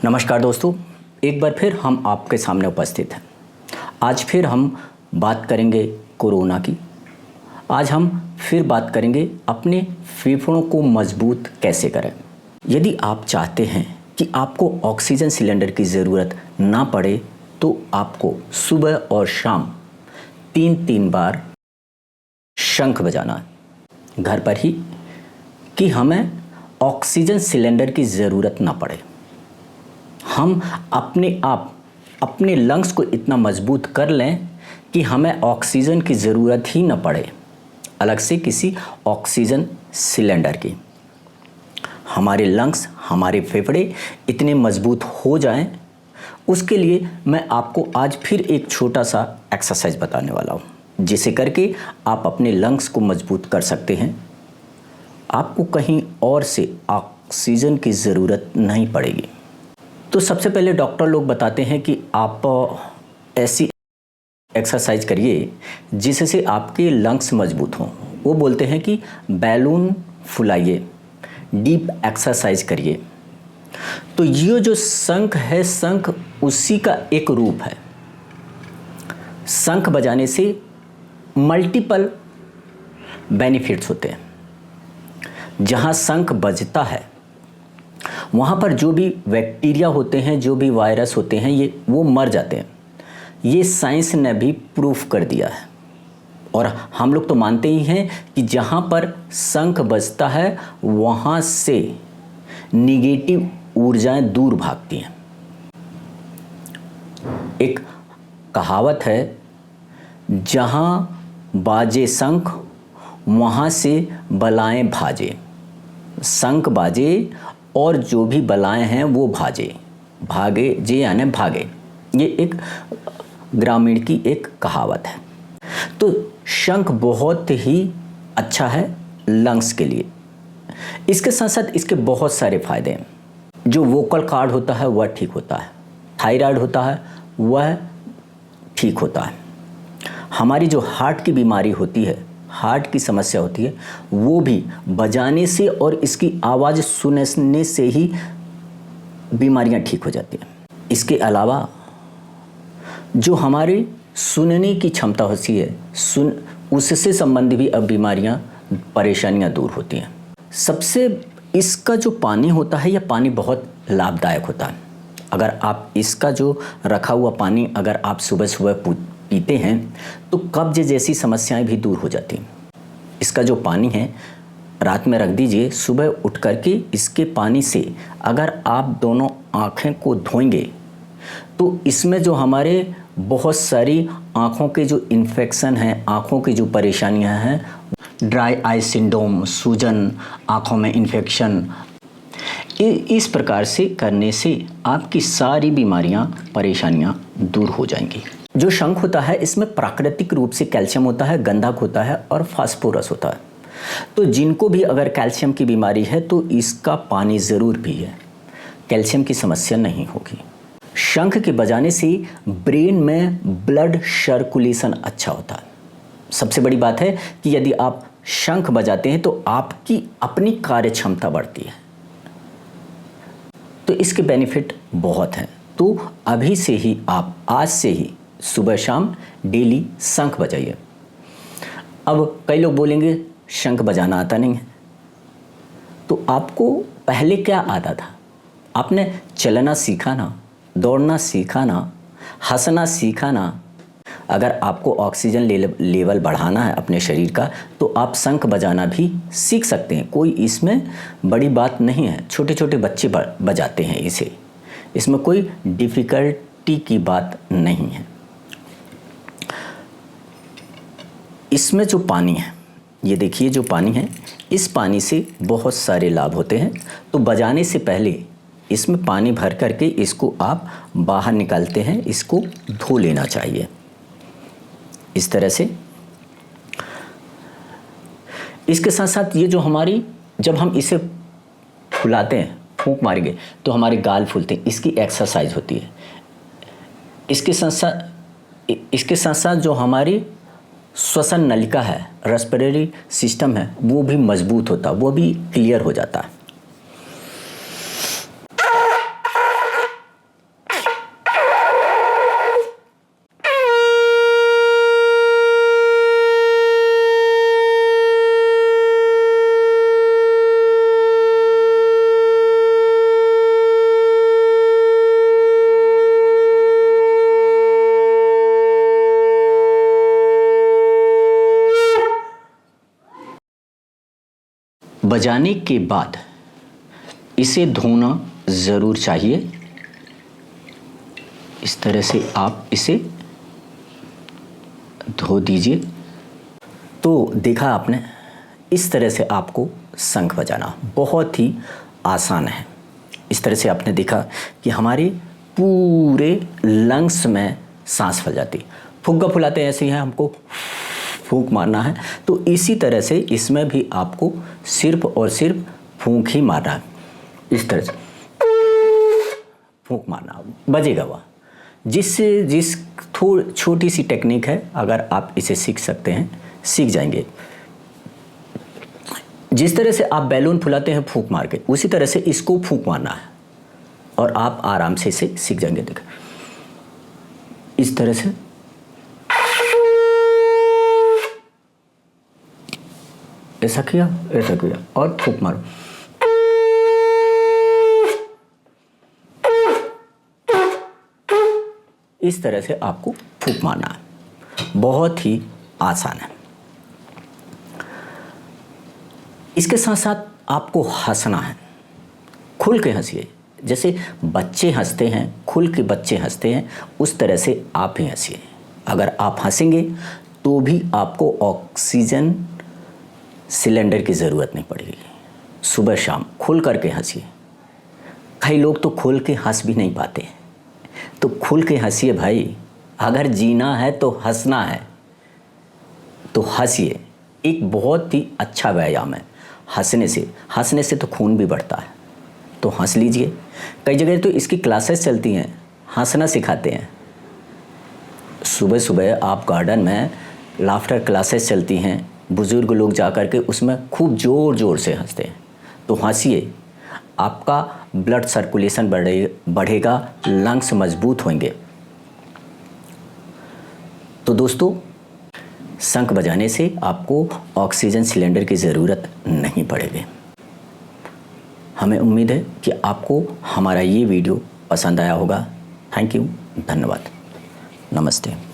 नमस्कार दोस्तों, एक बार फिर हम आपके सामने उपस्थित हैं। आज फिर हम बात करेंगे कोरोना की। आज हम फिर बात करेंगे अपने फेफड़ों को मजबूत कैसे करें। यदि आप चाहते हैं कि आपको ऑक्सीजन सिलेंडर की ज़रूरत ना पड़े तो आपको सुबह और शाम 3-3 बार शंख बजाना घर पर ही, कि हमें ऑक्सीजन सिलेंडर की ज़रूरत ना पड़े। हम अपने लंग्स को इतना मजबूत कर लें कि हमें ऑक्सीजन की ज़रूरत ही न पड़े अलग से किसी ऑक्सीजन सिलेंडर की। हमारे लंग्स, हमारे फेफड़े इतने मजबूत हो जाएं, उसके लिए मैं आपको आज फिर एक छोटा सा एक्सरसाइज बताने वाला हूँ, जिसे करके आप अपने लंग्स को मजबूत कर सकते हैं। आपको कहीं और से ऑक्सीजन की ज़रूरत नहीं पड़ेगी। तो सबसे पहले डॉक्टर लोग बताते हैं कि आप ऐसी एक्सरसाइज करिए जिससे आपके लंग्स मजबूत हों। वो बोलते हैं कि बैलून फुलाइए, डीप एक्सरसाइज करिए। तो ये जो शंख है, शंख उसी का एक रूप है। शंख बजाने से मल्टीपल बेनिफिट्स होते हैं। जहाँ शंख बजता है वहाँ पर जो भी बैक्टीरिया होते हैं, जो भी वायरस होते हैं, वो मर जाते हैं। ये साइंस ने भी प्रूफ कर दिया है। और हम लोग तो मानते ही हैं कि जहाँ पर शंख बजता है वहाँ से निगेटिव ऊर्जाएं दूर भागती हैं। एक कहावत है, जहाँ बाजे शंख वहाँ से बलाएं भाजे। शंख बाजे और जो भी बलाएं हैं वो भागे जे यानी भागे। ये एक ग्रामीण की एक कहावत है। तो शंख बहुत ही अच्छा है लंग्स के लिए। इसके साथ साथ इसके बहुत सारे फायदे हैं। जो वोकल कॉर्ड होता है वह ठीक होता है, थायराइड होता है वह ठीक होता है, हमारी जो हार्ट की बीमारी होती है, हार्ट की समस्या होती है, वो भी बजाने से और इसकी आवाज़ सुनने से ही बीमारियां ठीक हो जाती हैं। इसके अलावा जो हमारी सुनने की क्षमता होती है, उससे संबंधित भी अब बीमारियां, परेशानियां दूर होती हैं। सबसे इसका जो पानी होता है, यह पानी बहुत लाभदायक होता है। अगर आप इसका जो रखा हुआ पानी अगर आप सुबह सुबह पीते हैं तो कब्ज जैसी समस्याएं भी दूर हो जाती हैं। इसका जो पानी है रात में रख दीजिए, सुबह उठ करके इसके पानी से अगर आप दोनों आँखें को धोएंगे तो इसमें जो हमारे बहुत सारी आँखों के जो इन्फेक्शन हैं, आँखों की जो परेशानियां हैं, ड्राई आई सिंड्रोम, सूजन, आँखों में इन्फेक्शन, इस प्रकार से करने से आपकी सारी बीमारियां, परेशानियां दूर हो जाएंगी। जो शंख होता है इसमें प्राकृतिक रूप से कैल्शियम होता है, गंधक होता है और फास्फोरस होता है। तो जिनको भी अगर कैल्शियम की बीमारी है तो इसका पानी ज़रूर पिए, कैल्शियम की समस्या नहीं होगी। शंख के बजाने से ब्रेन में ब्लड सर्कुलेशन अच्छा होता है। सबसे बड़ी बात है कि यदि आप शंख बजाते हैं तो आपकी अपनी कार्य क्षमता बढ़ती है। तो इसके बेनिफिट बहुत हैं। तो अभी से ही आप, आज से ही सुबह शाम डेली शंख बजाइए। अब कई लोग बोलेंगे शंख बजाना आता नहीं है, तो आपको पहले क्या आता था? आपने चलना सीखा ना, दौड़ना सीखा ना, हंसना सीखा ना। अगर आपको ऑक्सीजन लेवल बढ़ाना है अपने शरीर का तो आप शंख बजाना भी सीख सकते हैं। कोई इसमें बड़ी बात नहीं है। छोटे छोटे बच्चे बजाते हैं इसे, इसमें कोई डिफ़िकल्टी की बात नहीं है। इसमें जो पानी है, ये देखिए जो पानी है, इस पानी से बहुत सारे लाभ होते हैं। तो बजाने से पहले इसमें पानी भर करके इसको आप बाहर निकालते हैं, इसको धो लेना चाहिए इस तरह से। इसके साथ साथ ये जो हमारी, जब हम इसे फुलाते हैं, फूंक मारेंगे तो हमारे गाल फूलते हैं, इसकी एक्सरसाइज होती है। इसके साथ साथ जो हमारी श्वसन नलिका है, रेस्पिरेटरी सिस्टम है, वो भी मजबूत होता है, वो भी क्लियर हो जाता है। बजाने के बाद इसे धोना ज़रूर चाहिए। इस तरह से आप इसे धो दीजिए। तो देखा आपने, इस तरह से आपको शंख बजाना बहुत ही आसान है। इस तरह से आपने देखा कि हमारे पूरे लंग्स में सांस फैल जाती। फुग्गा फुलाते ऐसे ही है, हमको फूंक मारना है। तो इसी तरह से इसमें भी आपको सिर्फ और सिर्फ फूंक ही मारना है। इस तरह से फूंक मारना, बजेगा वह। जिस थोड़ी छोटी सी टेक्निक है, अगर आप इसे सीख सकते हैं, सीख जाएंगे। जिस तरह से आप बैलून फुलाते हैं फूंक मार के, उसी तरह से इसको फूंक मारना है और आप आराम से इसे सीख जाएंगे। देखो इस तरह से ऐसा किया और फूंक मारो। इस तरह से आपको फूंक मारना है, बहुत ही आसान है। इसके साथ साथ आपको हंसना है, खुल के हंसिए। जैसे बच्चे हंसते हैं, खुल के बच्चे हंसते हैं, उस तरह से आप ही हंसिए। अगर आप हंसेंगे तो भी आपको ऑक्सीजन सिलेंडर की ज़रूरत नहीं पड़ेगी। सुबह शाम खुल करके हंसिए। कई लोग तो खुल के हंस भी नहीं पाते हैं, तो खुल के हंसिए भाई। अगर जीना है तो हंसना है, तो हंसिए। एक बहुत ही अच्छा व्यायाम है हंसने से तो खून भी बढ़ता है, तो हंस लीजिए। कई जगह तो इसकी क्लासेस चलती हैं, हंसना सिखाते हैं। सुबह सुबह आप गार्डन में लाफ्टर क्लासेस चलती हैं, बुज़ुर्ग लोग जा कर के उसमें खूब ज़ोर ज़ोर से हंसते हैं। तो हंसिए, आपका ब्लड सर्कुलेशन बढ़ेगा, लंग्स मजबूत होंगे। तो दोस्तों, शंख बजाने से आपको ऑक्सीजन सिलेंडर की ज़रूरत नहीं पड़ेगी। हमें उम्मीद है कि आपको हमारा ये वीडियो पसंद आया होगा। थैंक यू, धन्यवाद, नमस्ते।